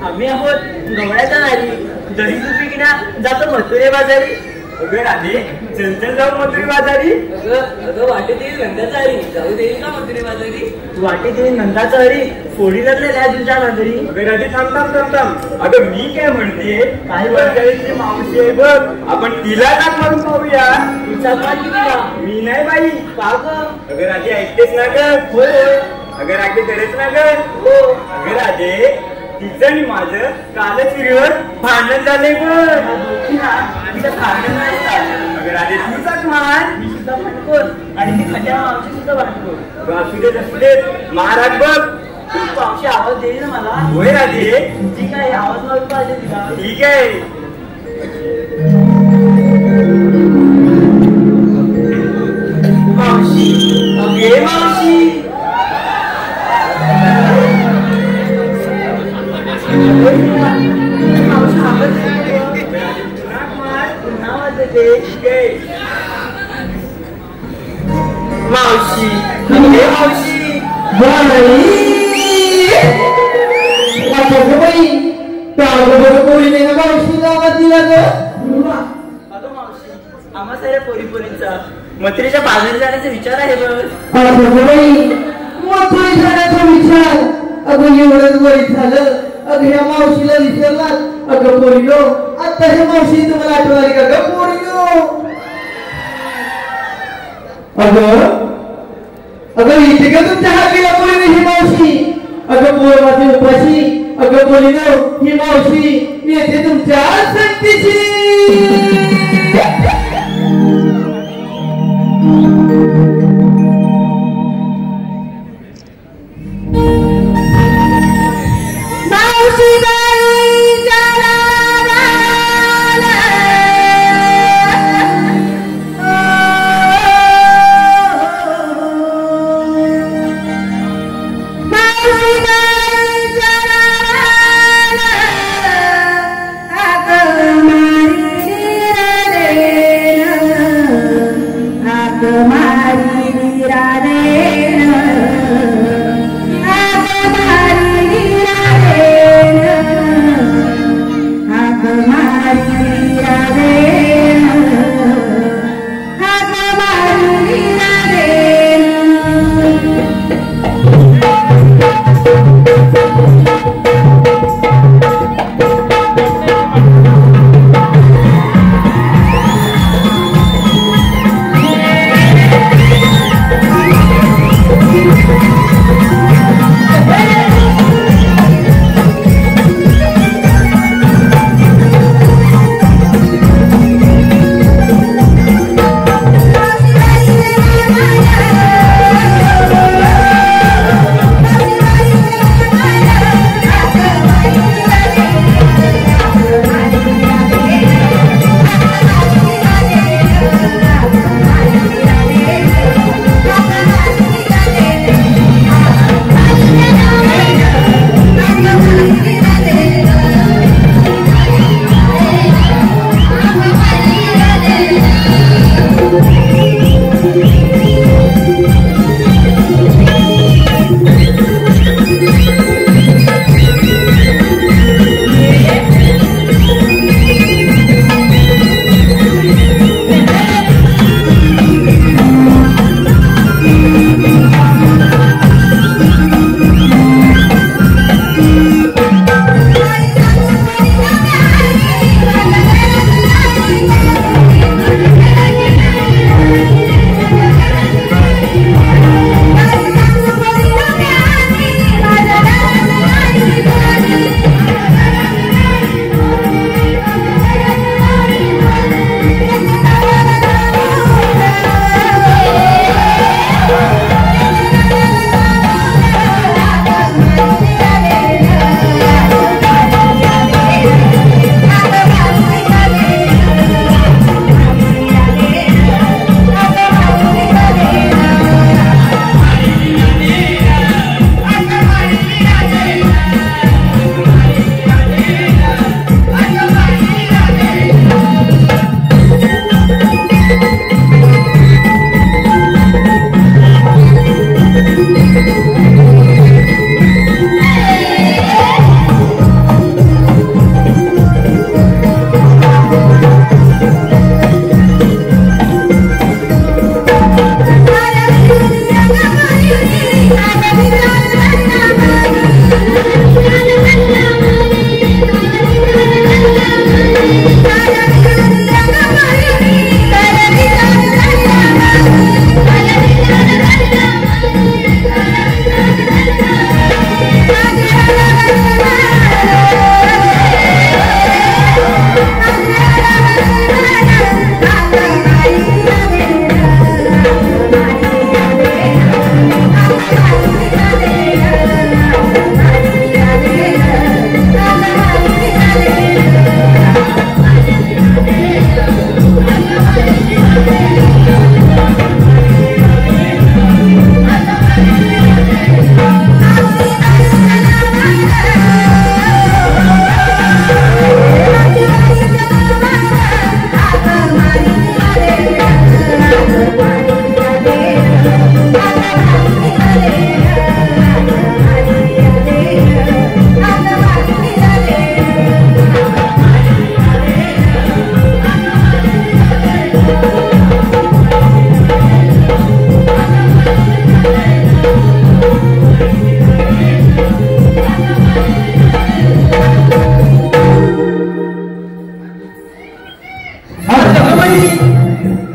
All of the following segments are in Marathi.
आम्ही आहोत गवळ्याच्या नारी, दही तुपी किना जातो मथुरे बाजारी. अगं राधे, चंचल जाऊ मथुरे बाजारी. अगं वाटेत येईल नंदाचा हरी, जाऊ देईल का मथुरे बाजारी. वाटेत येईल नंदाचा हरी, फोडी रचलेल्या तुझ्या नजरी. अगं राधे थांब थांब थांब थांब. अगं मी काय म्हणते, काही वर्षाची मावशी आहे बघ, आपण तिला टाक मारून पाहूया. तिचा पाठी तिला मी नाही बाई. का ग? अगं राधे ऐकतेस ना ग? होय. अगं राधे करेच ना ग? हो. अगं राधे, तिचं आणि माझं कालच फिरवत भांडण झालंय बघ. भांडण नाही झालं. अगं राधे तुझाच मान. मी सुद्धा भांडकोर आणि ती खट्या मावशी सुद्धा भांडकोर. असू देत असू देत, महाराज बघ. तू मावशी आवाज देईल ना मला? होय राधे. ठीक आहे, आवाज मारून पाहिजे तिला. ठीक आहे. मावशी, अगे मावशी. मावशी आवाज पुन्हा वाजते. मावशी, अगे मावशी. आम्हा साऱ्या पोरीपोरींचा मथुरेच्या बाजारी जाण्याचा विचार आहे बघ. मथुरे जाण्याचा विचार. अगं एवढंच वय झालं, अगं ह्या मावशीला विसरलात. अगं पोरीनो, आता हे मावशी तुम्हाला आठवली का ग पोरीनो? अगं इथे का तुमच्या हातीला पोरीने ही मावशी? अगं पोर माझी उपाशी. अगं पोरीनो, ही मावशी येते तुमच्या संगतीची.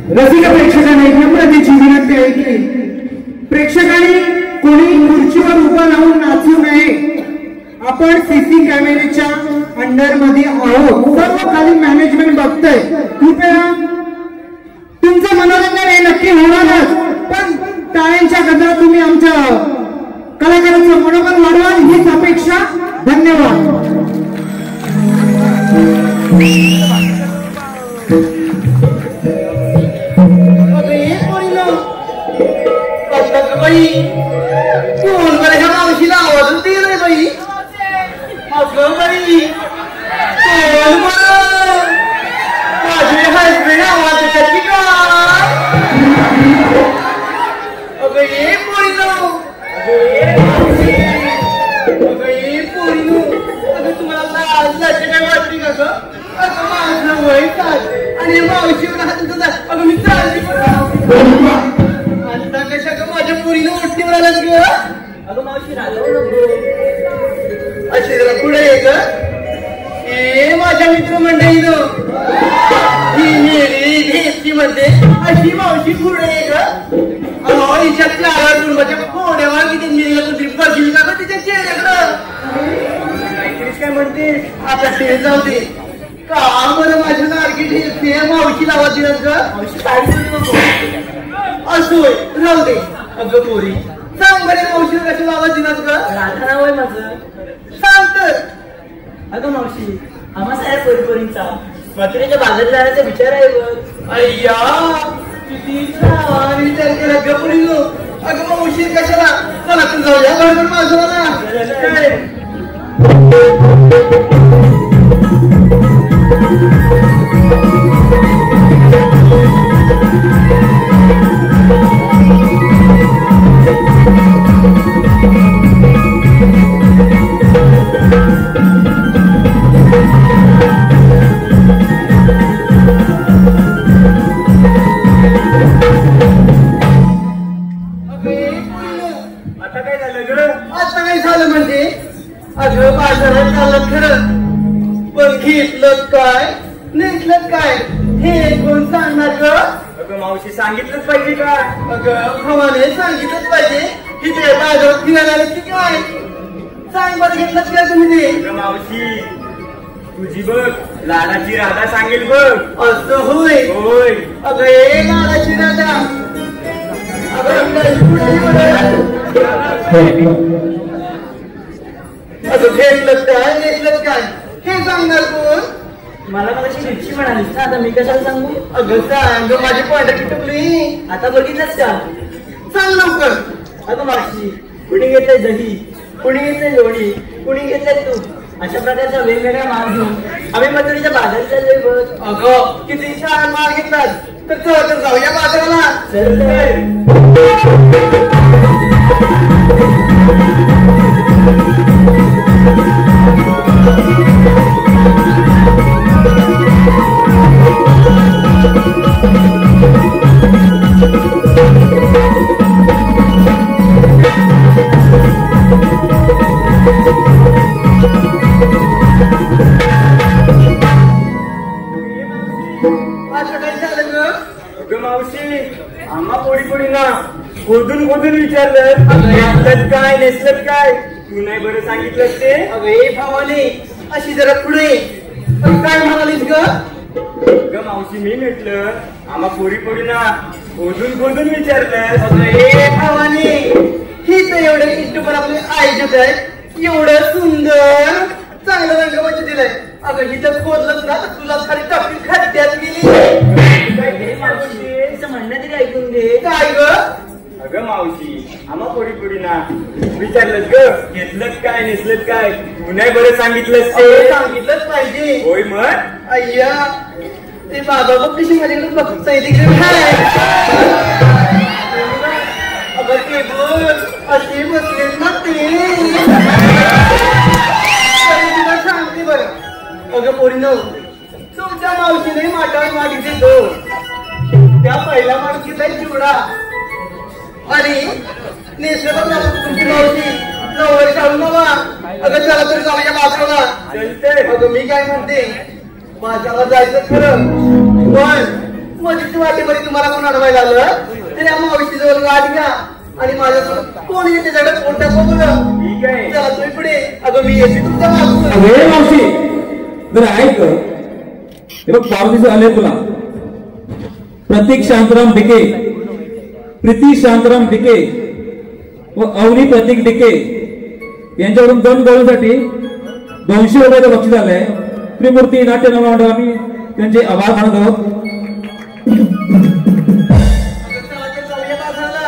रसिक प्रेक्षकांना नम्रतेची विनंती आहे की प्रेक्षकांनी कोणी खुर्चीवर उभं राहून नाचू नये. आपण सीसी कॅमेऱ्याच्या अंडर मध्ये आहोत. सर्व खाली मॅनेजमेंट बघतंय. कृपया तुमचं मनोरंजन हे नक्की होणारच, पण टाळ्यांच्या गजरात तुम्ही आमच्या कलाकारांचं मनोबल वाढवाल हीच अपेक्षा. धन्यवाद. बाई कोण बरं ह्या मावशीला आवाजच दे रे बाई. अगं बाई कोण बरं माझे हसबेंड आवाज देतात की काय. अगं ये पोरीनो अगं ये पोरीनो. अगं तुम्हाला आज जायचं काय वाटते का ग. अगं माझं वय चाल आणि मावशीवर हात तुझा. अगं मी चालली आता कशा ग माझ्या पोरीनं ओटीवर आलात ग. अगं मावशी रागावू नको. अशी जरा पुढे ये ग. ए माझ्या मित्रमंडळीनं ही मेरी घेतली म्हणते अशी मावशी पुढे ये ग. अहो हिच्या चार कुटुंबाच्या कोड्यावर किती मेरीला कुठे बघील का ग तिच्या चेहऱ्याकडं. काय म्हणते आता ते जाऊ दे. का बरं माझ्या नारकी ते मावशीला आवाज दिलास ग. मावशी काळजी नको. असोय राहू दे. अगं पोरी सांग बरे मावशीला कशाला आवाज दिलास ग. राधा नाव आहे माझं. सांग तर. अगं मावशी आम्हा साऱ्या पोरीपोरींचा मथुरेच्या बाजारात जाण्याचा विचार आहे बघ. अय्या किती छान विचार केला ग पोरीनो. अगं मावशी कशाला. चला तू जाऊया बरोबर माझं ना. आता काय झालं ग. आता काय झालं म्हणजे अगं बाजारात झालं खरं, पण घेतलं काय नेसलं काय हे कोण सांगणार ग. अगं मावशी सांगितलंच पाहिजे का. अगं भावाने सांगितलंच पाहिजे की ते बाजारात फिरायला आले की काय. सांग बरं घेतलंच काय तुम्ही ते. अगं मावशी तुझी बघ लाडाची राधा सांगेल बघ. असं होय. होय. अगं ए लाडाची राधा. अगं घेतलं काय नेसलं काय हे सांगणार कोण. मला मगाशी रिक्षी म्हणालीस ना, आता मी कशाला सांगू. अगं सांग माझी पॉइंट टुकली. आता बघितलंस का. सांग लवकर. अगं मावशी कुणी घेतलंय दही, कुणी घेतलंय लोणी, कुणी घेतलंय तूप. अशा प्रकारचा वेगवेगळा माल घेऊन आम्ही मथुरेच्या बाजारात चाललोय बघ. अगं किती छान माल घेतलात. तर चला तर जाऊया बाजाराला. चल तर. असं काय झालं ग. अगं मावशी आम्हा पोडी पोडी ना खोदून खोदून विचारलं घेतलं काय नेसलं काय. तू नाही बरं सांगितलं ते. अगं ए भावाने अशी जरा पुढे काय म्हणालीस ग. अगं मावशी मी म्हटलं आम्हा पोडी पोडी ना खोदून खोदून विचारलं. अगं ए भावाने ही तर एवढे इष्ट पण आपले आयोजक आहेत. एवढं सुंदर चांगलं रंगवायचं दिलंय. अगं हिथं खोदलंच ना तर तुला खाली टाकून खात्यात गेली. तिचं म्हणणं तरी ऐकून घे. काय ग. अगं मावशी आम्हा पोडी पोडी ना विचारलं ग घेतलं काय नेसलं काय. तू नाही बरं सांगितलंस ते. सांगितलंच पाहिजे. होय मग. अय्या ते बाबा बघ कशी माझ्याकडे बघत तिकडे. अगं ते बोल असे बसले ना ते. तुला सांगते बरं. अगं पोरीनो तुमच्या मावशीने माठावर मागितले दोन. त्या पहिल्या माणूस घेतलाय चिवडा आणि नेसलं तुमची मावशी नवरे काढून बाबा. अगं चला तर जाऊया बाजाराला. चलते. अगं मी काय म्हणते बाजाराला जायचं खरं पण मजेच्या वाटेमध्ये तुम्हाला कोण अडवायला आलं तर या मावशी जवळ गाठ घ्या आणि माझ्यासोबत कोण येते त्याच्याकडे कोण टाकू बघ. ठीक आहे. जातोय पुढे. अगं मी येते तुमच्या मागून. अरे मावशी जर ऐक हे बघ पावतीचं आले तुला. प्रतीक शांतराम डिके, प्रीती शांतराम डिके व अवनी प्रतीक डिके यांच्याकडून गण गवळीसाठी 200 रुपयाचं बक्षीस आलंय. त्रिमूर्ती नाट्य मंडळ आम्ही त्यांचे आभार मानत आहोत. चालूया माझाला.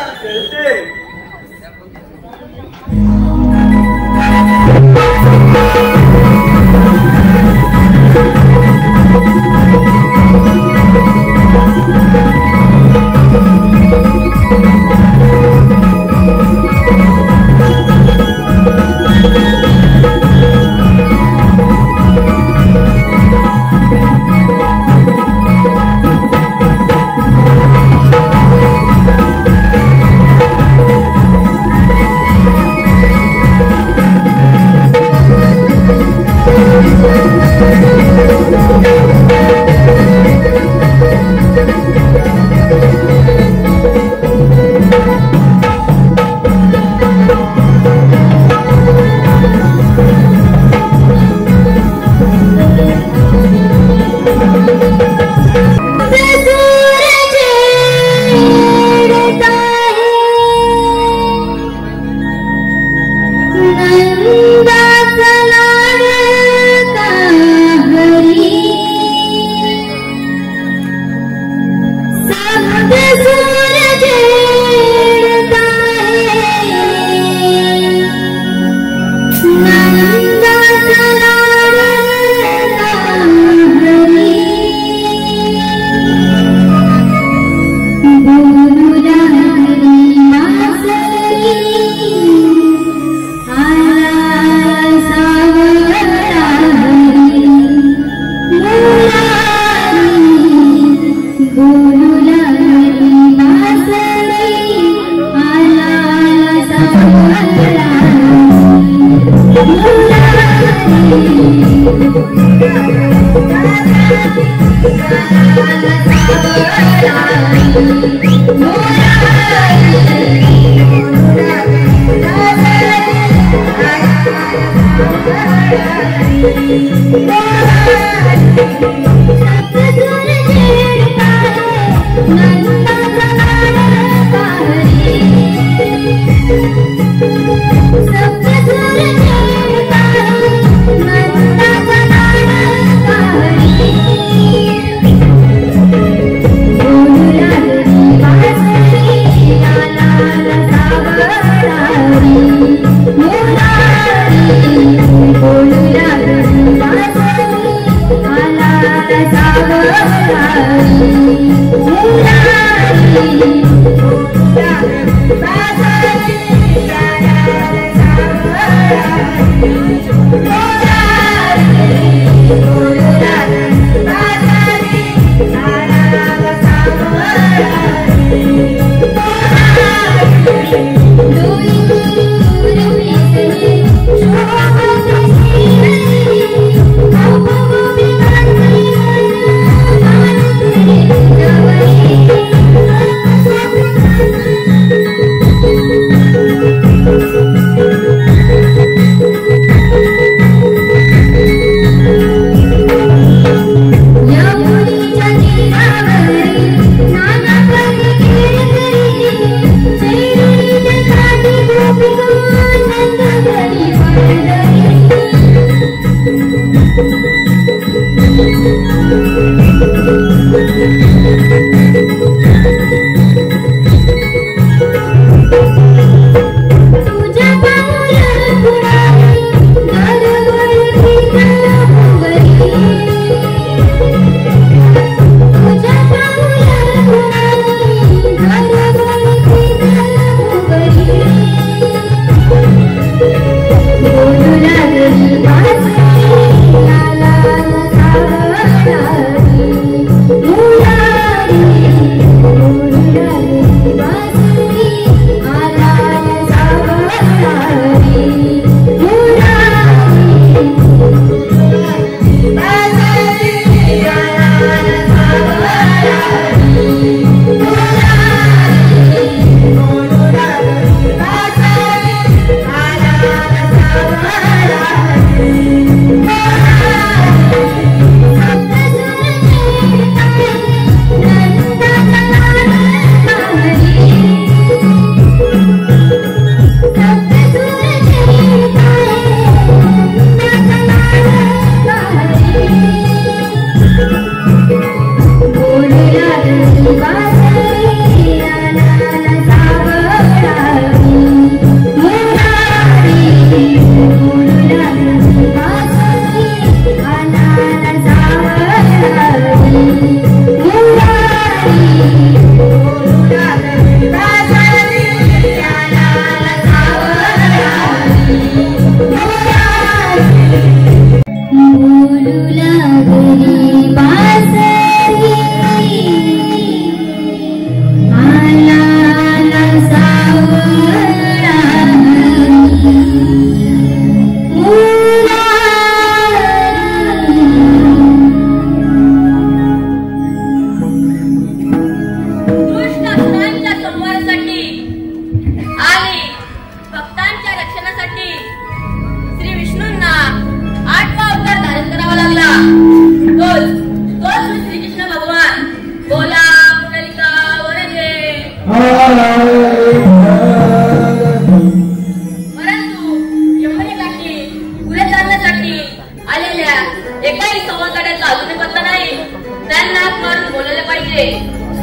Bye.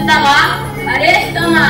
सुदामा, अरे सुदामा.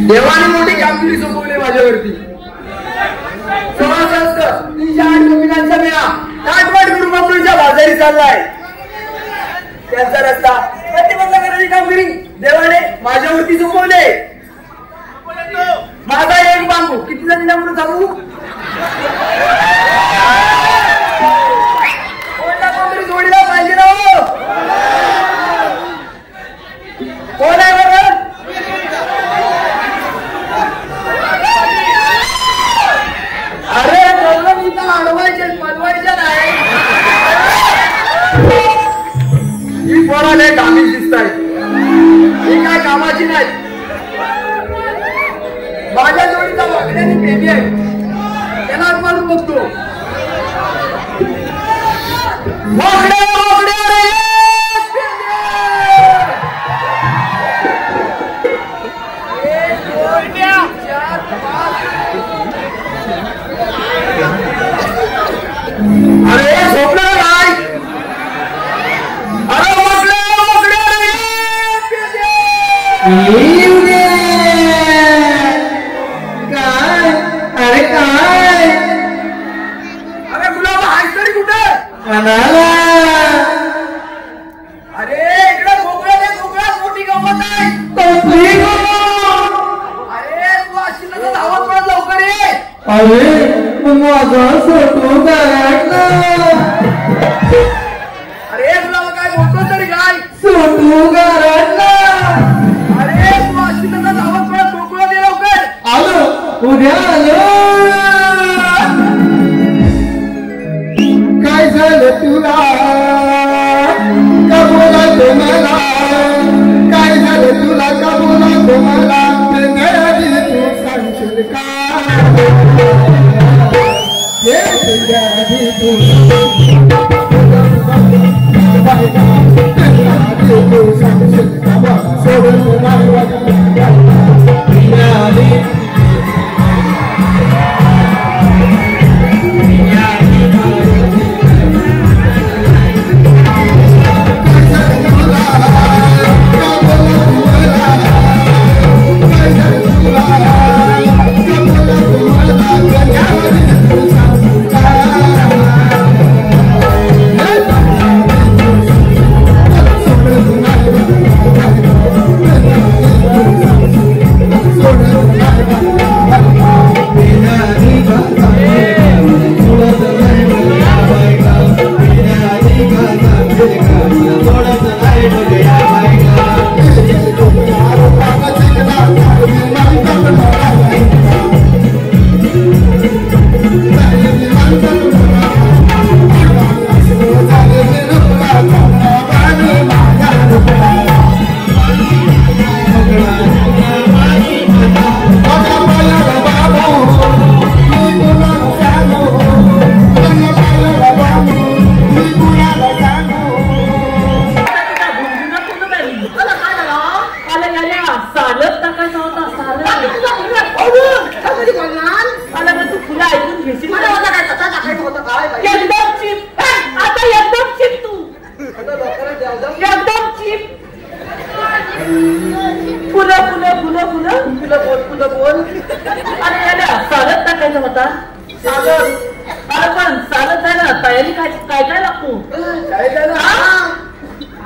देवाने मोठी कामगिरी सोपवली माझ्यावरती. समाजात 308 गोपिकांचा मेळा ताटवाट गुरुबापूंच्या बाजारी चाललाय. त्यांचा रस्ता प्रतिबंध करण्याची कामगिरी देवाने माझ्यावरती सोपवले. माझा एक बांबू किती जणी म्हणून सांगू कोणता कोणतरी जोडीला पाहिजे ना. कोण आहे बरं? अरे इथं अडवायचे बनवायचे नाही. ही पोराला कामी दिसत आहे. ही काय कामाची नाही. माझ्या जोडीचा वाकड्याने बेबी आहे. त्याला मारून बघतो. वाकड्या वाकड्या रे अरे झोपला अरे इकडे गोकुळात मोठी गंमत आहे. अरे तू अशी नका धावत पडत लवकर ये. अरे माझा फोटो काढला. अरे तुला काय बोलतो तरी काय फोटो काढला. अरे तू अशी नका धावत पडत गोकुळात ये लवकर. आलो उद्या आलो. काय झालं तुला का बोलायचं मला. काय झालं तुला का बोलायचं मला. तू सांगशील का हे तुझ्या आधी तू सांगशील का मला सोडून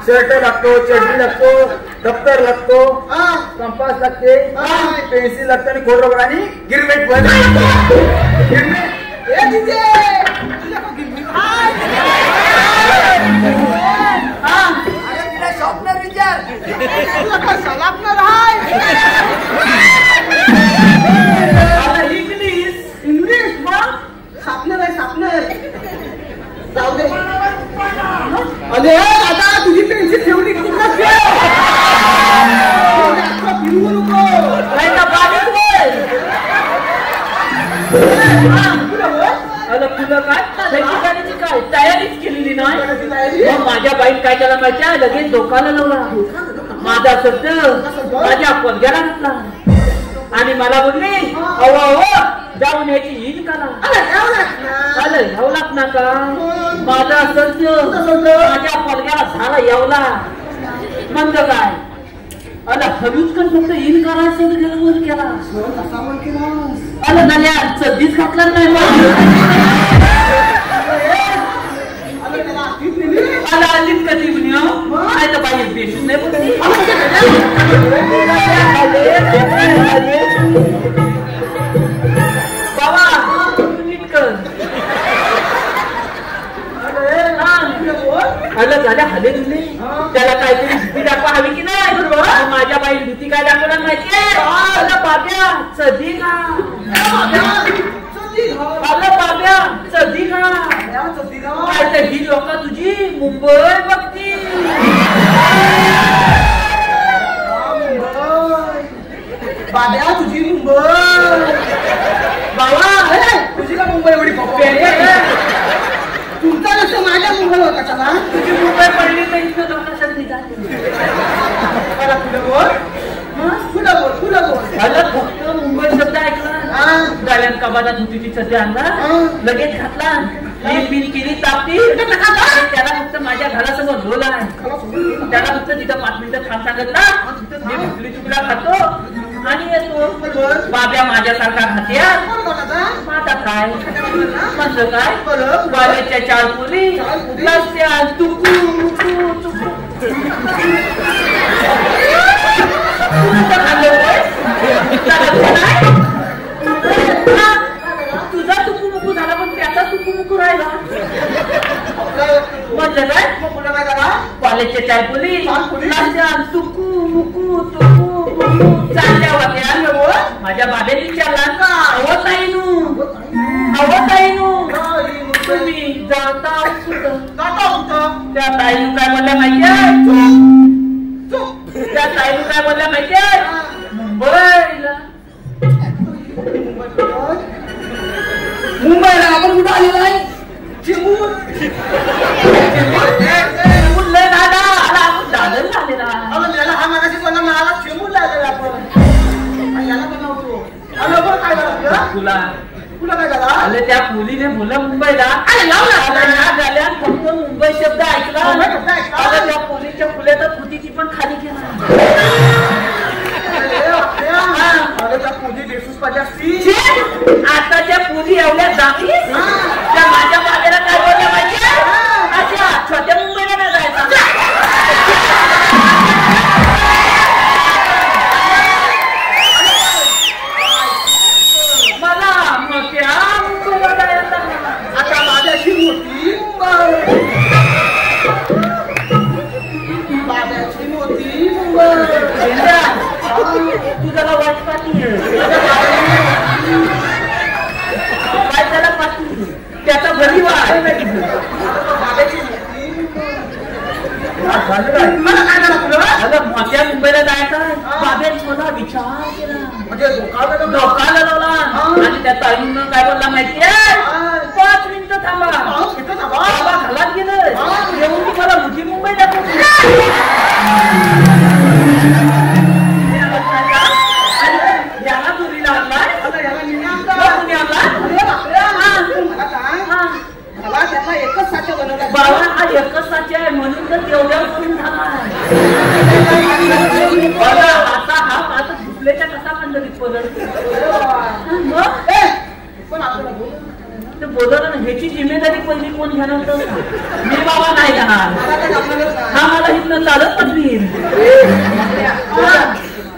शर्ट लागतो, चड्डी लागतो, दप्तर लागतो, कंपास लागते, पेन्सिल लागते आणि खोडरबर आणि गिरमेट पण. शॉपनर विचार इंग्लिश मग सापनर आहे सापनर. जाऊ दे. अरे दादा तुझी पेन्सिल ठेवली फिरवू नको. काय तयारीच केलेली नाही. माझ्या बाईक काय केला माहिती लगेच डोकाला लावला. माझा शब्द माझ्या पदग्याला घातला आणि मला बोलली अहो जाऊन याची हीन करा. येवलाच नका. माझा शब्द माझ्या पदग्याला झाला येवला. मग काय अला हवीच कर फक्त हीन करायचं केला. अला नाल्या सध्याच घातला नाही. मला आलीच कधी म्हणे तर बाई बेसून नाही बोलली. बाबा नीट कर. आलं झाल्या हले तुले त्याला काहीतरी भीती दाखवा हवी की नाही. माझ्या बाई भीती काय दाखवणार माहितीये. बाब्या सधी का आलं बाब्या सधी का काय तर ही लोक तुझी मुंबई बघती. बाब्या तुझी मुंबई. बाबा तुझी का मुंबई एवढी तुमचा नसतं माझ्या मुंबई होता का. तुझी मुंबई पडली तर इथं लोकांसाठी फक्त मुंबई शब्द ऐकला गाड्यान कबादात धुतीची सध्या आणला लगेच घातला. बिल केली तापती त्याला फक्त माझ्या घरासमोर लोला. त्याला फक्त तिथं 5 मिनिटं थांब सांगितला. मी भुकली चुकला खातो आणि येतो बाब्या माझ्यासारखा खात्या माझा काय म्हणलं काय बाब्याच्या 4 पुरी रस्त्या तुकू तुकू तुझा तुकू मुकू झाला पण त्याचा तुकू मुकू राहिला म्हणलं काय कॉलेजच्या 4 पुरी तुकू मुकू तुकू चालल्या होत्या माझ्या बाबेने विचारला आवत नाही तुम्ही जाता त्या ताईनं काय म्हणल्या माहितीये मुंबईला आपण कुठं आलेलो आहे दादर झालेला हा मनाशी कोणा मला चिमून लागलेला तुला काय झाला अरे त्या मुलीने मुलं मुंबईला झाल्या फक्त मुंबई शब्द ऐकला त्या मुलीच्या फुल्यात खुटीची पण खाली केला आता त्या पुरी एवढ्या जाती त्या माझ्या बाबेला काय बोलल्या पाहिजे अच्छा छोट्या मुंबईला नाही जायचं मला मोठ्या मुंबईला जायचं आता माझ्याशी मोठी बाब्याची मोठी तू त्याला वाट पाठी काय त्याला पाठी त्याचा घरी वाट मोठ्या मुंबईला जायचं बाबेच मला विचार केला म्हणजे धोका लावला आणि त्या ताईनं काय बोलला माहितीये 5 मिनिटं थांबा बाबा घालात गेलं येऊन तुम्हाला मोठी मुंबई दाखवली याला तुरीला आणलाय मला त्याचा एकच साचा बनवला बाबा हा एकच साचा आहे म्हणून तर तेवढ्या करून झाला आता हा आता झुपलेच्या कसा बांधला पण आपल्याला ते बोलवलं ना ह्याची जिम्मेदारी पहिली कोण घेणार तर मी बाबा नाही घेणार हा मला इथनं चालत पडली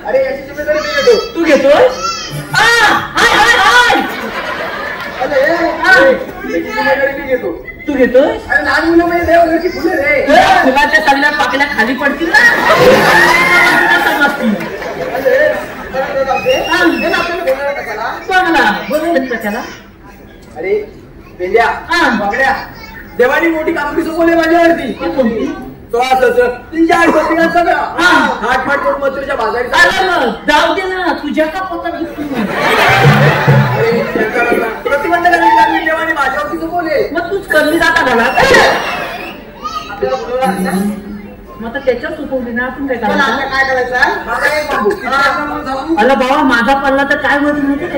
अरे याची जिम्मेदारी मी घेतो तू घेतोय मी घेतो तू घेतोय अरे लहान मुलं म्हणजे देवघरची फुले रे फुलाच्या सगळ्या पाकल्या खाली पडतील ना समजतील बोलवलं त्याला अरे बेंड्या बघड्या देवानी मोठी कामगी सोपवली माझ्यावरती तो असं 3-4 कोटी सगळं हाटफाट करून मथुरेच्या बाजारी जाऊ दे ना तुझ्या का पता प्रतिबंध करण्याची देवानी माझ्यावरती सोपवले मग तूच कमी जाता घाला आपल्याला बोलवलं मग त्याच्यात चुकवली ना आपण काय काय करायचं अरे बाबा माझा पडला तर काय होत माहिती का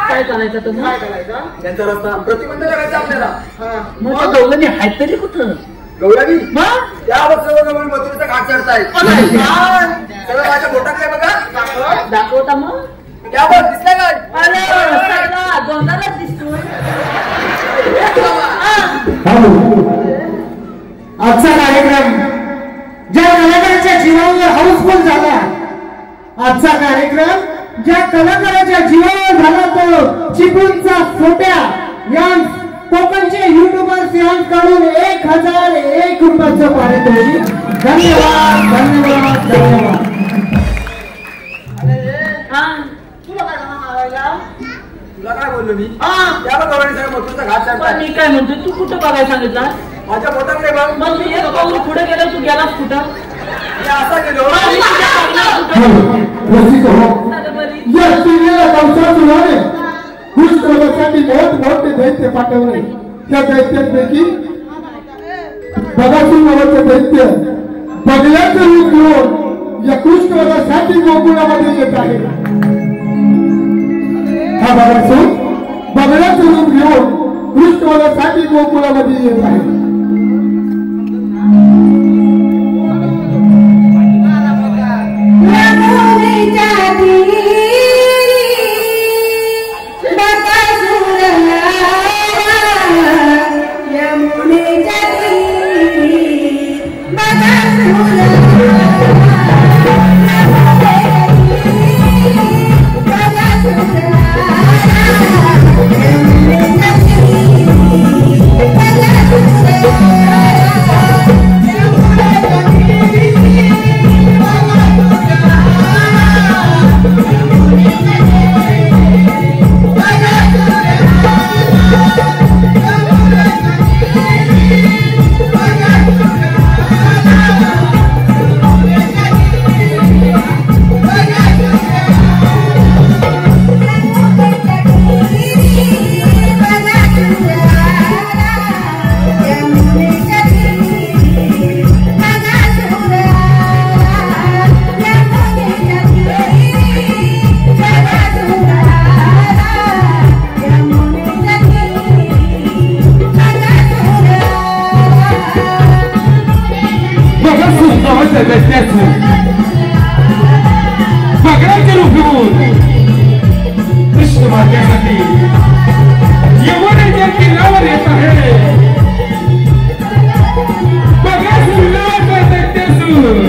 काय करायचं तुम्ही त्यांचा रस्ता प्रतिबंध करायचा आपल्याला मग त्या दोघांनी आहेत तरी कुठं गौरावी मग त्यावर सर्व गवळी मथुरेचा घाट चढतायत सगळं माझ्या बोटाकडे बघा दाखवता मग त्यावर दिसला काय अरे गोंधालाच दिसतो आजचा कार्यक्रम ज्या कलाकाराच्या जीवावर हाऊसफुल झाला आजचा कार्यक्रम ज्या कलाकाराच्या जीवावर झाला तो चिपळूणचा फोट्या यांस कोकणचे युट्यूबर्स यांकडून 1001 रुपयाचं पारितोषिक धन्यवाद धन्यवाद धन्यवाद तुला काय बोललो मी त्यावर गवळी सगळं मथुरेचा घाट चढताय मी काय म्हणतो तू कुठं बघायला सांगितलं माझ्या बोटाकडे बघ मग मी एक पाऊल पुढे गेलो तू गेलास कुठं मी असा गेलो या स्त्रीला कंसासुराने कृष्ण वधासाठी मोठमोठे दैत्य पाठवले त्या दैत्यांपैकी बगासूर नावाचे दैत्य बगल्याचं रूप घेऊन या कृष्ण वधासाठी गोकुळामध्ये येत आहे हा बगासूर बगल्याचं रूप घेऊन कृष्णवधासाठी गोकुळामध्ये येत आहे. कृष्ण माझ्यासाठी यमुनेच्या किनाऱ्यावर येत आहे. बघा सुंदर दैत्यासूर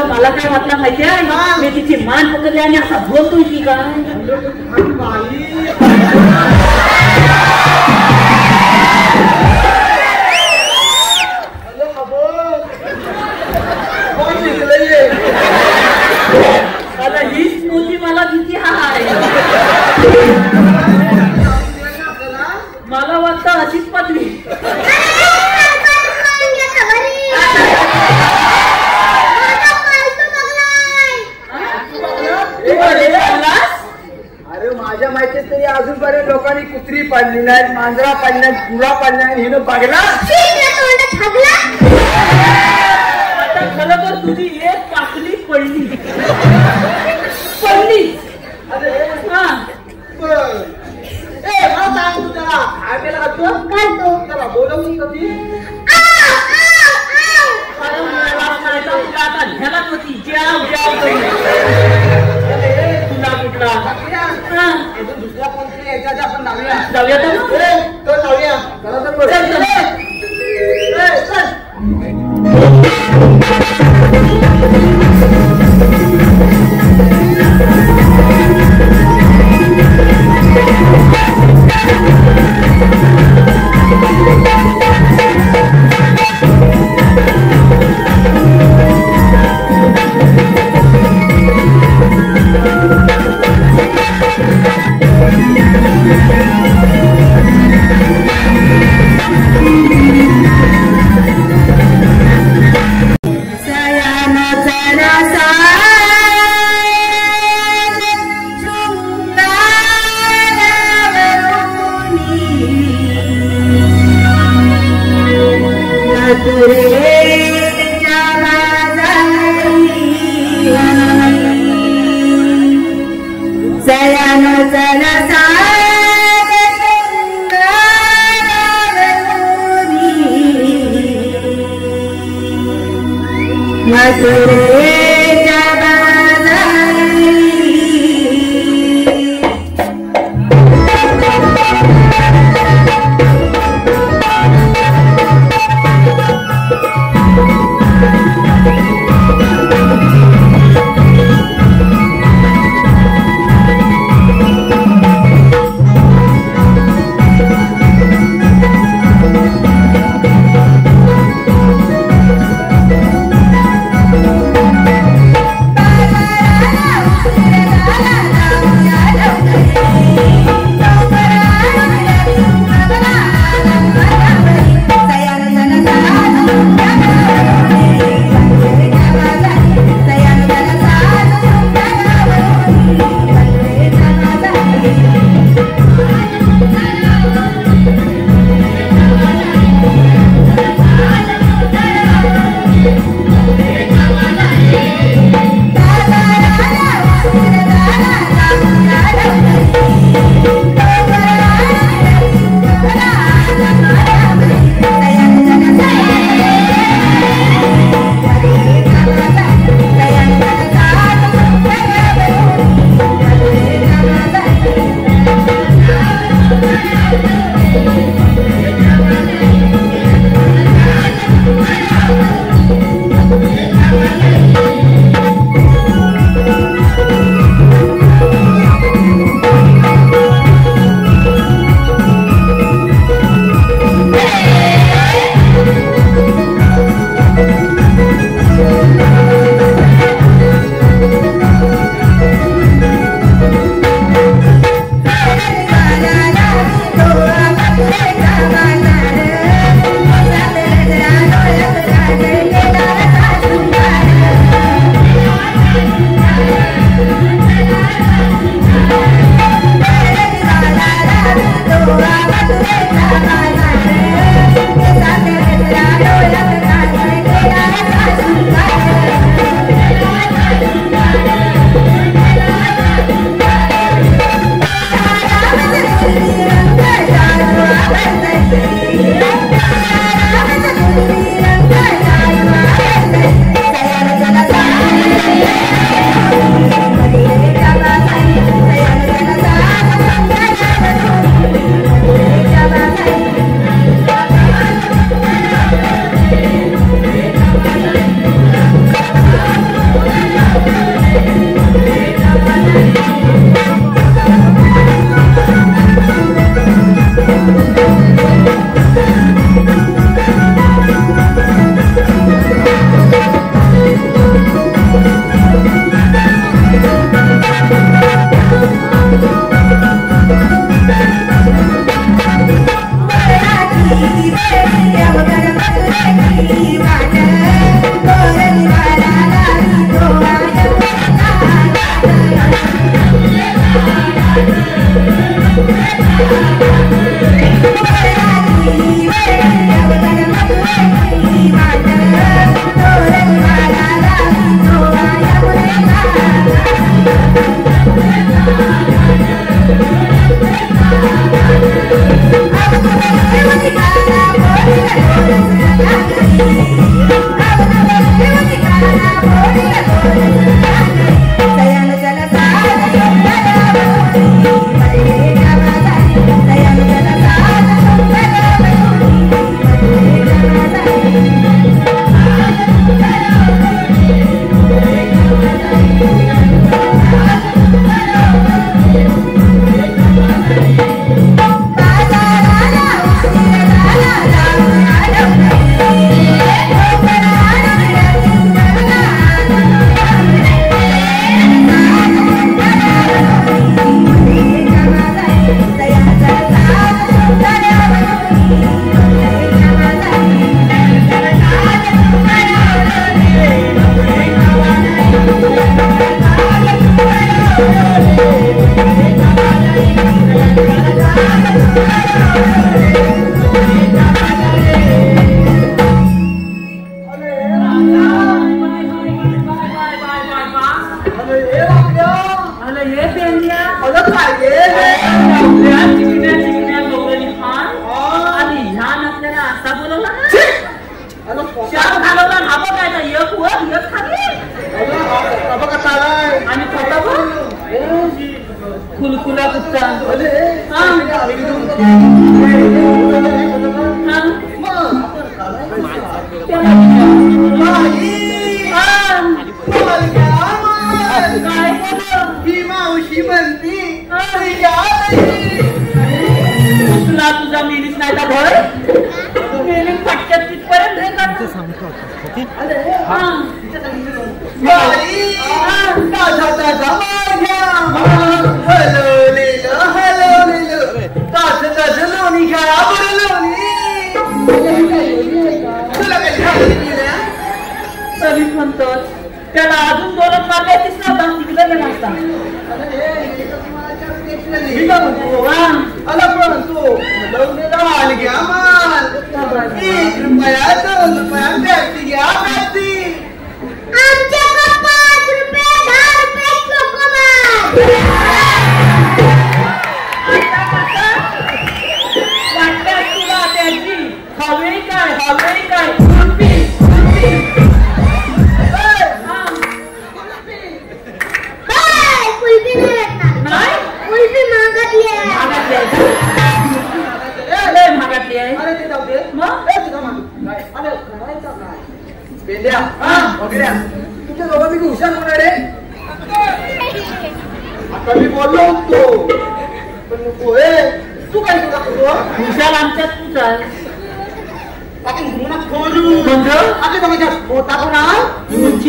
मला काय वाटलं माहितीये, मी तिची मान पकडली आणि असा बोलतोय की काय. आता हीच मोठी मला भीती हाय. मला वाटतं अशीच पदवी. अरे माझ्या माहितीत तरी अजूनपर्यंत लोकांनी कुत्री पाडली नाहीत, मांजरा पाडली नाहीत, गुरा पाडली नाही. हिनं बघला आता खरं तर तुझी एक पाकली पडली. अरे हा सांग तू त्याला काय केला काढतो त्याला बोलवून कधी आता ह्याला होती जाव तुला कुठला दुसरा कोणतरी यायचा आपण लावूया जाऊया तो लावूया चल शाम घालवला आबा काय ना एक वर एक खाली आबा कसा आलाय आणि खोटा बघ खुलखुला कुत्ता ही मावशी म्हणती तुला तुझा मिनीस नाही का घर मेली फटक्यात तिथपर्यंत हे तरी म्हणतोस त्याला अजून दोनच मारले तिसरा तिकडे नसता हवे काय तुमच्या दोघांपैकी हुशार होणार आहे आता मी बोललो होतो पण नको तू काय तुला हुशार आमच्यात तुझा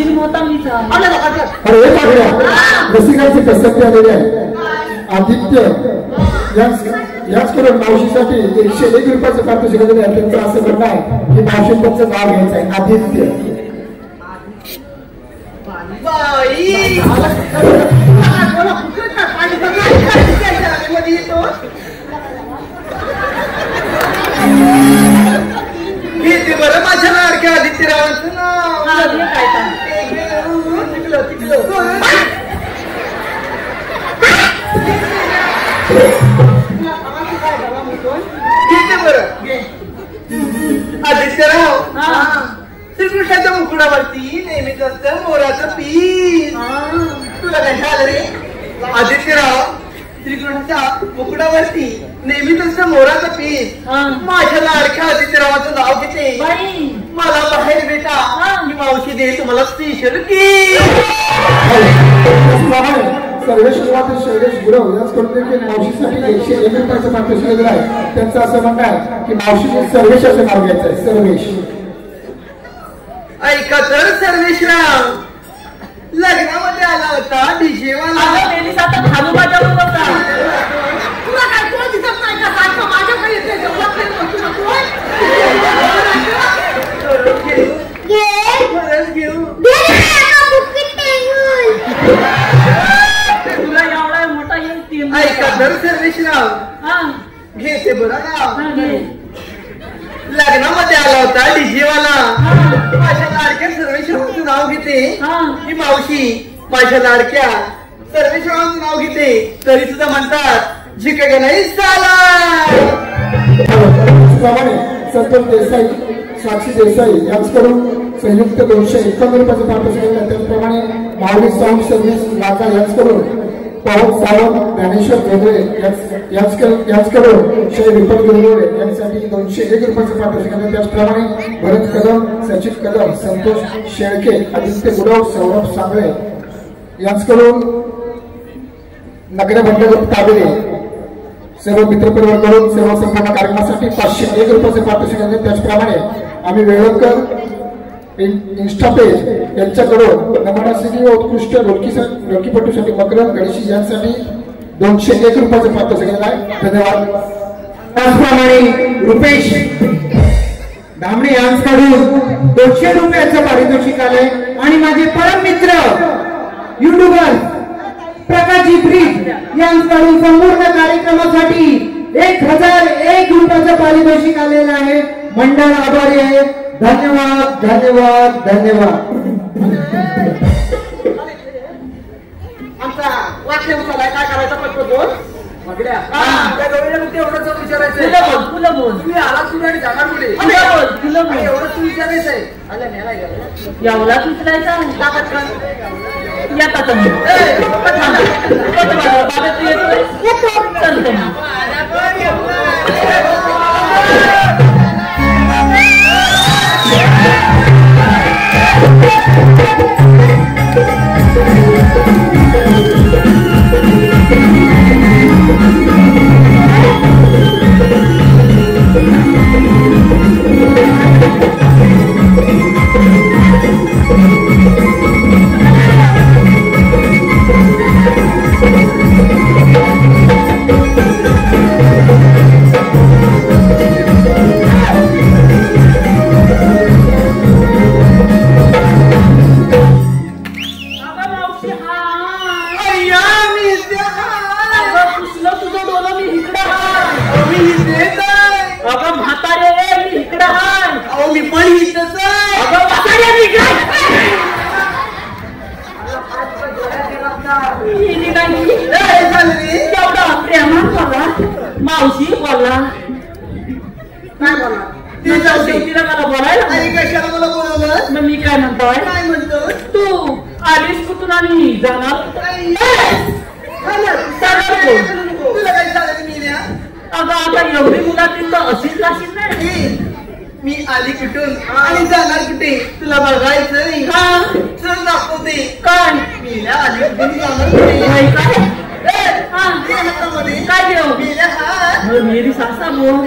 मोठा मीचा रसिकांची प्रसक्ती आलेली आहे आदित्य याच करून मावशीसाठी 101 रुपयाचं पारितोषिक दिले आहे. त्यांचं असं म्हणणं आहे की मावशी त्यांचं नाव घ्यायचं आहे आदित्य. बरं माझ्या लाडक्या आदित्यरावांचं नाव आदित्यराव श्रीकृष्णाच्या मुकुडावरती नेहमीच असतं मोराचं पीस. तुला काय झालं रे आदित्यराव? श्रीकृष्णाच्या मुकुडावरती नेहमीच असतं मोराचं पीस. माझ्या लाडक्या आदित्यरावाचं नाव घेते मला बाहेर बेटा मी मावशी दे तुम्हाला स्पेशल की सर्वेश शैलेश गुरव याच करून देखील मावशीसाठी 101 रुपयाचं पारितोषिक दिलं आहे. त्यांचं असं म्हणणं आहे की मावशीने सर्वेशाचं नाव घ्यायचं आहे. सर्वेश. ऐका तर सर्वेशराव लग्नामध्ये आला होता डीजेवाला तुला काय कोण दिसत नाही का सारखं माझ्याकडे येते घेऊ तुला एवढा मोठा येईल ऐका तर सर्वेशराव घेते बरं ना लग्नामध्ये आला होता डीजेवाला माझ्या लाडक्या सर्वेश्वरांचं नाव घेते ही मावशी माझ्या लाडक्या सर्वेश्वरांचं नाव घेते तरी सुद्धा म्हणतात जिके नाही संतोष देसाई साक्षी देसाई यांच्याकडून संयुक्त 251 रुपयाचं पारितोषिक दिलं. त्याचप्रमाणे माऊली साऊंड सर्व्हिस लाका यांच्याकडून पवन सावंत ज्ञानेश्वर जोगळे यांच्याकडून श्री विपत गुरुगोळे यांच्यासाठी 201 रुपयाचं पारितोषिक दिलं. त्याचप्रमाणे भरत कदम सचिन कदम संतोष शेळके आदित्य गुरव सौरभ सांगळे यांच्याकडून नगरे बंडगुप्त ताबेरे सर्व मित्रपरिवाराकडून सर्व संपूर्ण कार्यक्रमासाठी 501 रुपयाचे पारितोषिक दिले. त्याचप्रमाणे आम्ही वेळेकर इंस्टा पेज यांच्याकडून नमनासिकी व उत्कृष्ट ढोलकीपटूसाठी मकरंद गणेशी यांसाठी 201 रुपयाचं पारितोषिक दिलं आहे. धन्यवाद. त्याचप्रमाणे रुपेश दामणे यांच्याकडून 200 रुपयाचं पारितोषिक आलंय आणि माझे परम मित्र युट्यूबर प्रकाशजी ब्रिज यांच्याकडून संपूर्ण कार्यक्रमासाठी 1001 रुपयाचं पारितोषिक आलेलं आहे. मंडळ आभारी आहे. धन्यवाद धन्यवाद धन्यवाद. आमचा वाटले उचलाय काय करायचा पटपट एवढंच विचारायचं तुला बोल तुम्ही आला तुम्ही आणि जाणार कुठे तुला बोल एवढंच तू विचारायचं आहे एवढा विचारायचा येतात मावशी बोलला काय बोला तिला मला बोलायला कशाला मला बोलवलं मग मी काय म्हणतोय काय म्हणतो तू आलीस कुठून आणि जाणार तुला काय झालं मी अगं आता एवढी मुला तिथं अशीच राशील नाही मी आली कुठून आणि जाणार कुठे तुला बघायचं चल दाखवते काय मी आली कुठे जाणार कुठे काय देऊ मेरी सासा बोल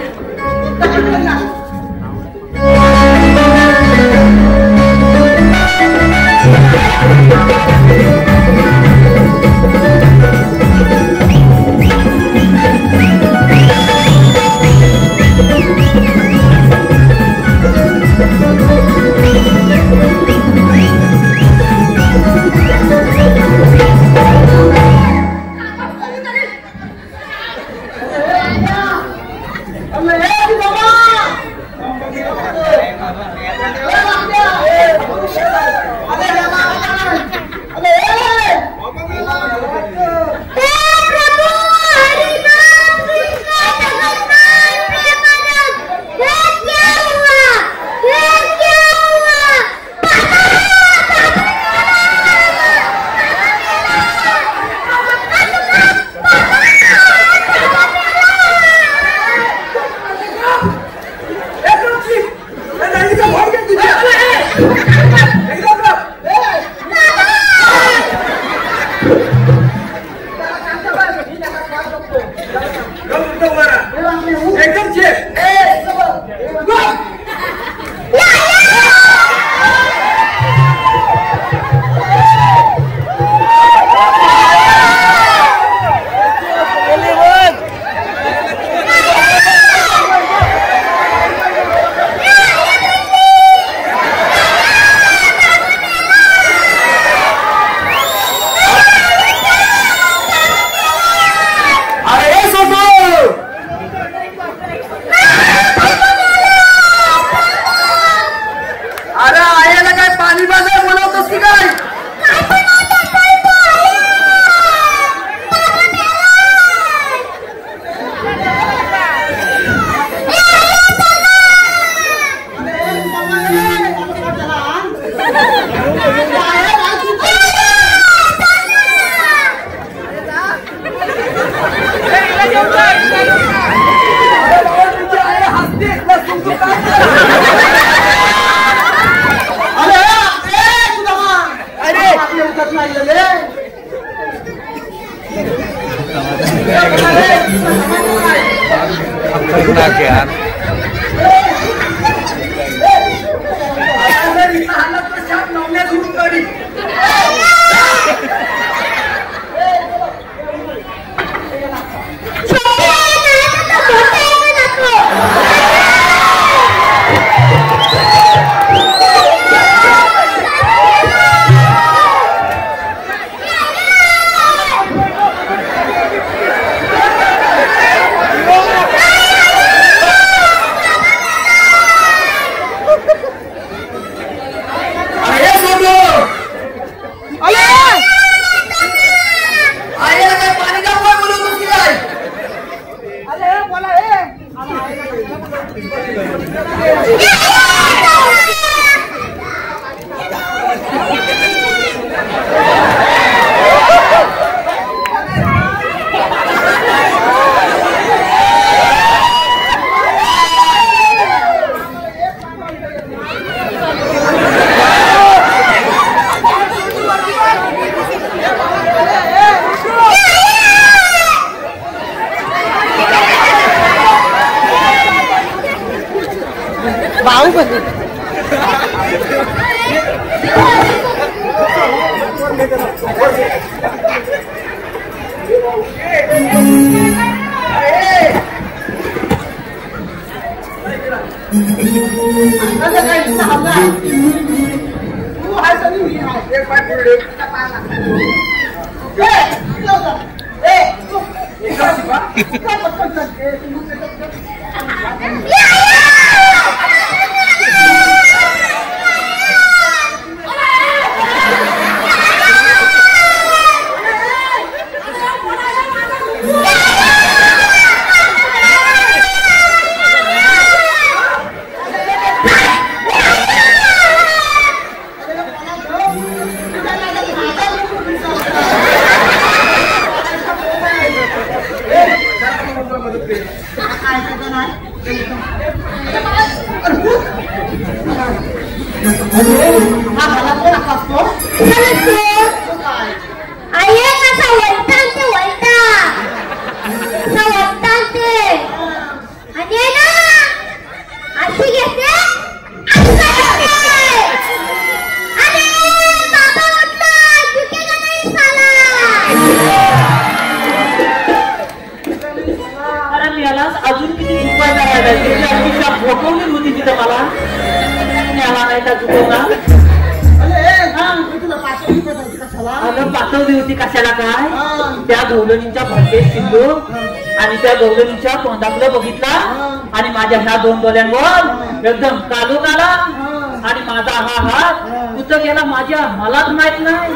पाठवली होती कशाला काय त्या गवलनीच्या भरतेत शिरलो आणि त्या गवलनीच्या तोंडाकडे बघितला आणि माझ्या ह्या दोन डोळ्यांवर एकदम कालून आला आणि माझा हा हात कुठं गेला मलाच माहित नाही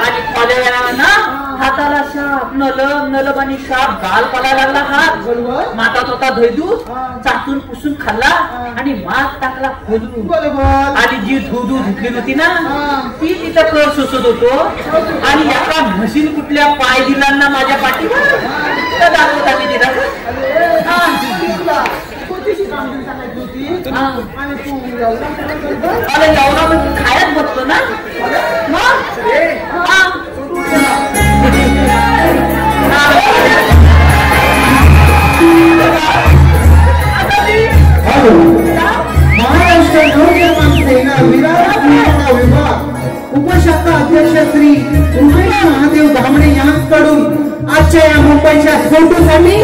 आणि थोड्या वेळानं हाताला शाप नलम आणि शाप गाल पडायला लागला हात मातात होता धैदू चाटून पुसून खाल्ला आणि मात टाकला खोलून आणि जी धुदू धुतली होती ना ती तिथं कर सोसत होतो आणि एका म्हशीन कुठल्या पाय दिलांना माझ्या पाठीवर दाखवत आम्ही दिला अरे एवढा म्हणजे खायच बसतो ना महाराष्ट्र नवनिर्माण सेना विरार विभाग उपशाखा अध्यक्ष श्री उमेश महादेव धामणे यांच्याकडून आजच्या या मुंबईच्या फोटोसाठी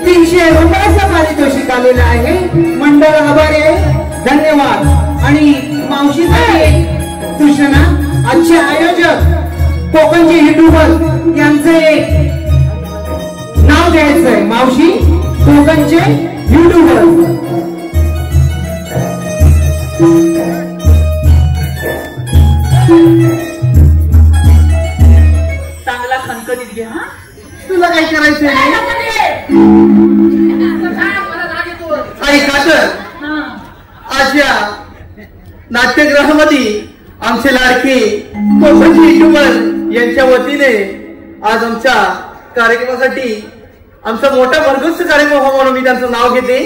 300 रुपयाचं पारितोषिक आलेलं आहे. मंडळ आभारी आहे, धन्यवाद. आणि मावशीसाठी एक सूचना, आजचे आयोजक कोकणचे युट्यूबर यांचे एक नाव द्यायचंय. मावशी कोकणचे युट्यूबर चांगला खणखणीत घ्या. तुला काय करायचंय ऐका तर अशा नाट्यगृहामध्ये आमचे लाडके कोकणचे युट्यूबर यांच्या वतीने आज आमच्या कार्यक्रमासाठी आमचा मोठा भरघोस कार्यक्रम हो म्हणून मी त्यांचं नाव घेते.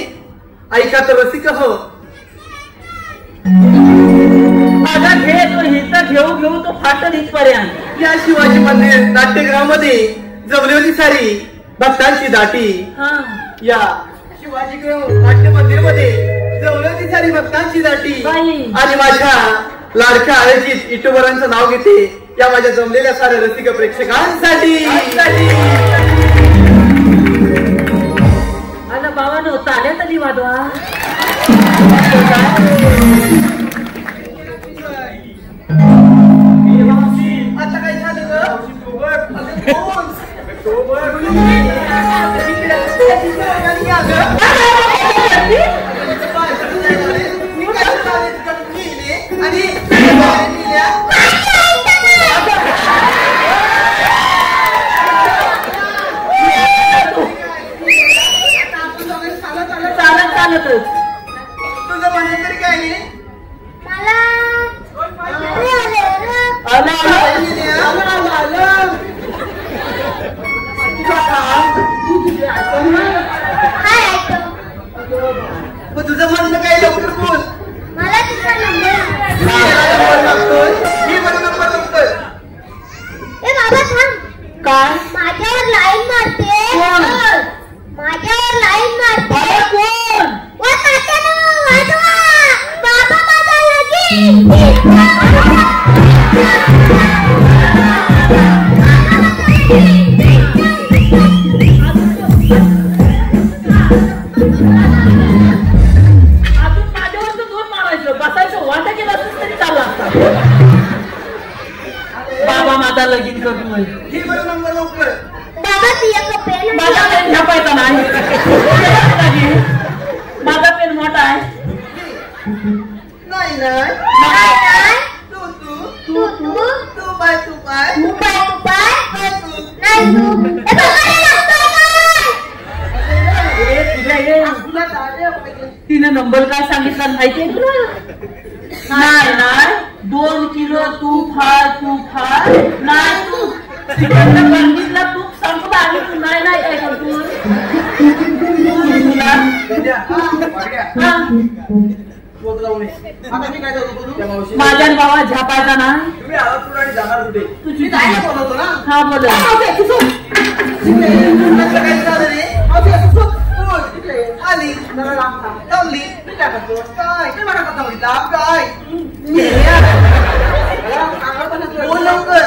ऐका तर रसिक हो. माझा घे तो हिता घेऊ तो फाटल इथपर्यंत. या शिवाजी मंदिर नाट्यगृहामध्ये जमली होती सारी भक्तांची दाटी. या शिवाजी नाट्य मंदिर मध्ये जमली होती सारी भक्तांची दाटी. आणि माझ्या लाडक्या आयोजित युट्यूबरांचं नाव घेते या माझ्या जमलेल्या साऱ्या रसिक प्रेक्षकांसाठी. आता बाबांनो ताल्या तरी वाजवा. आता काय झालं चालतच तुझं म्हणणं तरी काय आहे? तुझं म्हणणं काय लवकर बोल. मला तुझा नंबर ए बाबा थांब. काय माझ्यावर लाईन मारते. माझ्यावर लाईन मारते कोण? वा तात्यानो वाजवा. बाबा माझा लगीन. माझ्यावर दूर मारायचं बसायचं वाटा केलं असतं तरी चालू असतं. बाबा माझा लगीन करतोय. ही बरं नंबर लवकर. बाबा ती एक पेन माझा पेन छापायचा नाही. माझा पेन मोठा आहे. नाही नाही नाही तू तू तू तू तू पाय तू पाय तू पाय तू पाय तू नाही तू ए बाबा लागतोय तुला दादे पाहिजे. तिने नंबर काय सांगितला माहितीये तुला? नाही नाही 2 किलो तूप फार नाही तू सांगितलं तूप सांगतो आणि तू नाही नाही काय करतो बोल जाऊ नये. आता मी काय करतो बोलू त्या मावशी. माझ्या बाबा झापायचा ना. तुम्ही आवाज सोडा आणि जाणार कुठे? तुझी काय बोलवतो ना. हा बोल. आली जरा लांब थांब. थांबली मी काय करतो काय ते मला कसा बघितला काय बोल लवकर.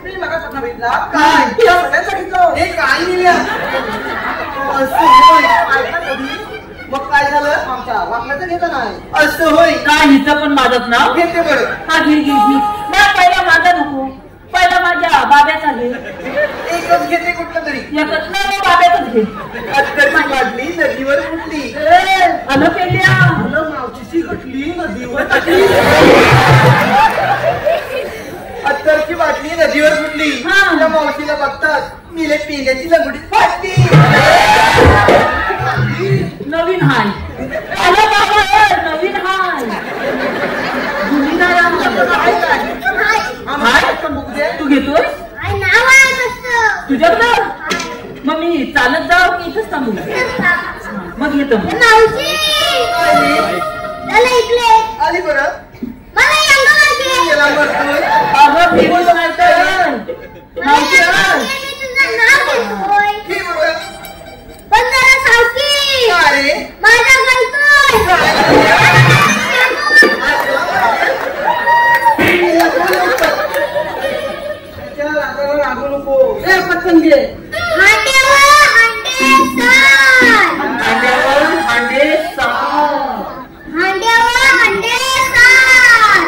मी मला कसा बघितला काय सांगितलं हे काय लिहिलं असं होय. ऐकलं कधी? मग काय झालं आमच्या वाकण्याचं घेतं नाही असं होय. काय हिचं पण माझंच नाव घेते बरं. हा घे नाही पहिला माझा नको पहिला माझ्या बाब्याचा घे. एकच घेते कुठलं तरी एकच नाही बाब्याचाच घे. अत्तरची बाटली नदीवर फुटली. अन पेल्या मावशीची घटली नदीवर टाकली. अत्तरची बाटली नदीवर फुटली. हा. त्या मावशीला बघतात मिले पेंड्याची लंगडी फाटली. नवीन हाय अरे बाबा नवीन हाय जुनी नाही आमच्याकडं आहे काय? हाय? तू घेतोय काय नाव आहे मस्त तुझ्याकडं? मग मी चालत जाऊ की इथंच थांबू? मग येतो मावशी चला इकडे आली बरं. मला यांगा मारते त्याला म्हणतोय अगं फिरून नाही तर मावशी मी तुझं नाव घेतोय हे बरोबर. पण जरा सावकी काय रे? माझा गलतोय त्याला रागू नको. ए पटकन घे. हांड्यावर हांडे सार अंड्यावर अंडे सार हांड्यावर हांडे सार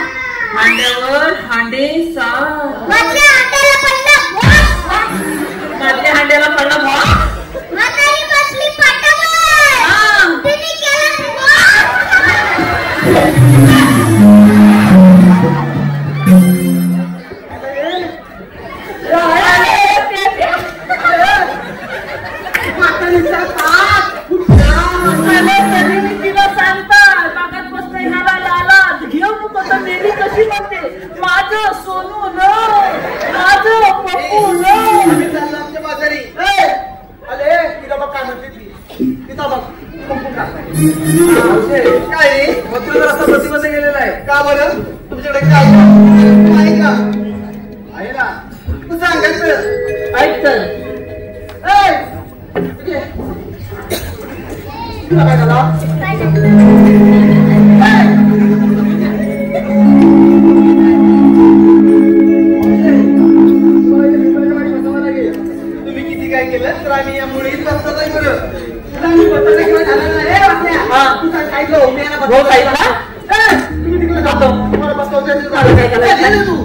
अंड्यावर हांडे सार मधल्या हांड्याला पडलं वास. मधल्या हांड्याला पडला भाव म्हातारी बसली पाटावर तिने केलं माझं सोनू न माझं पप्पू न आम्ही चाललो आमच्या बाजारी. अरे तिला बघ काय म्हणते ती. तिथं बघ पंपून टाक. काय रे मग तुला रस्ता प्रतिबंध गेलेला आहे का बरं? तुमच्याकडे काय आहे का? आहे ना तू सांगायचं ऐक तर तुला काय झालं? तुम्ही किती काय केलं तर आम्ही या मुळीत रस्ता नाही बरं. तुला आम्ही बसायला किंवा झालं नाही. ए, वासन्या. हा. तू काय ऐकलं? मी यांना हो काय बसवलं. का ए, तुम्ही तिकडे जातो. तुम्हाला बसवलं मला काय करायचं? झालं तू.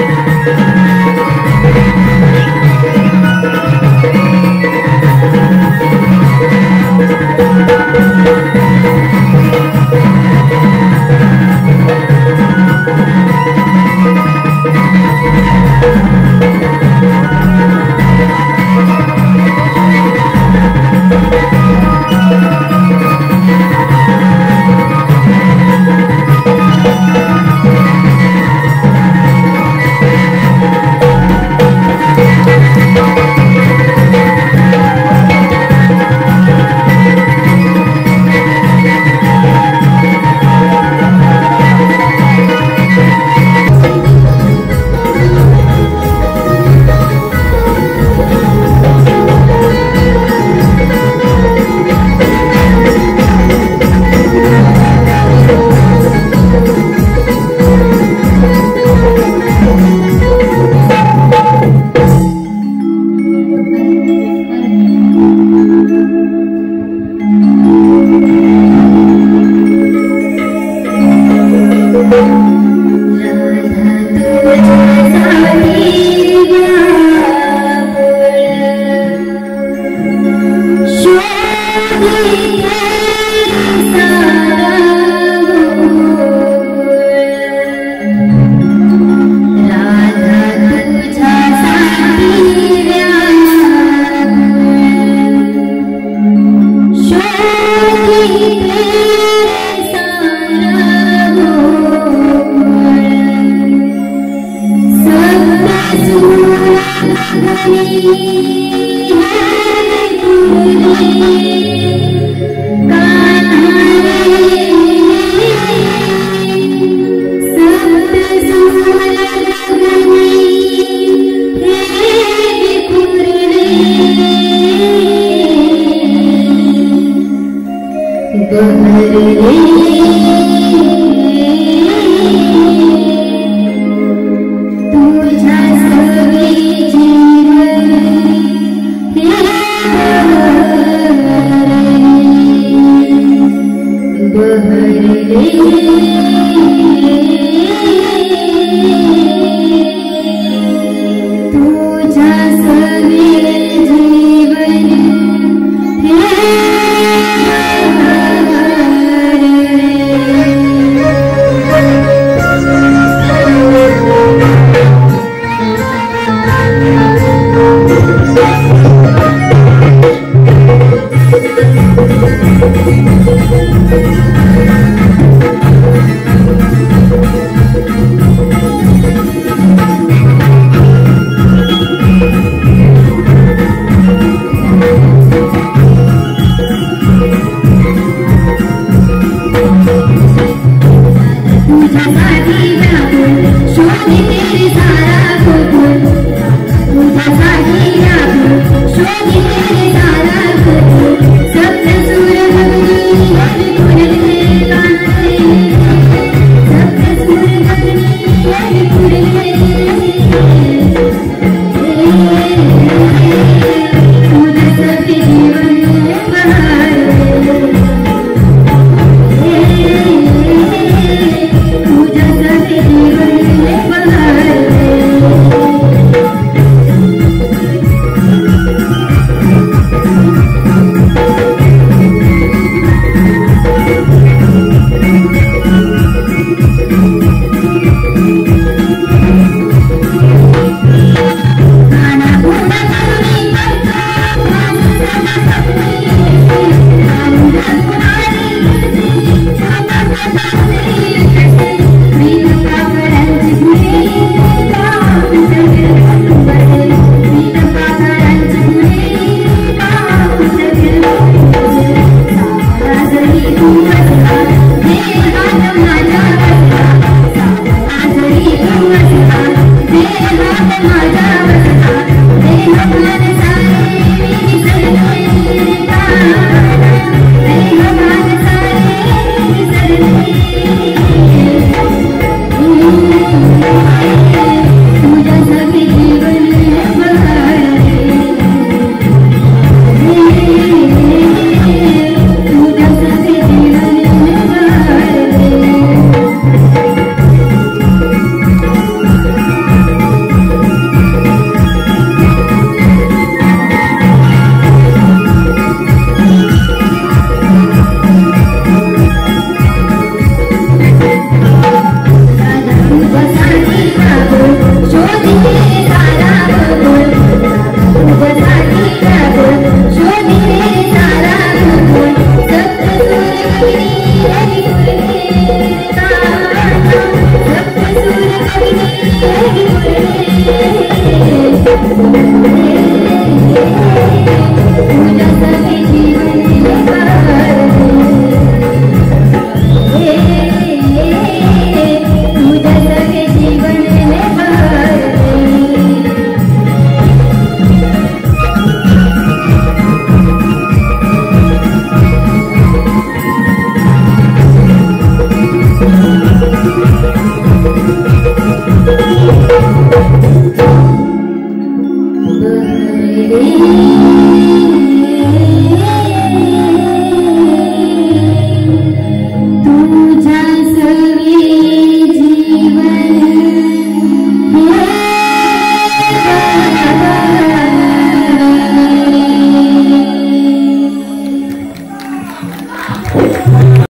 Hey,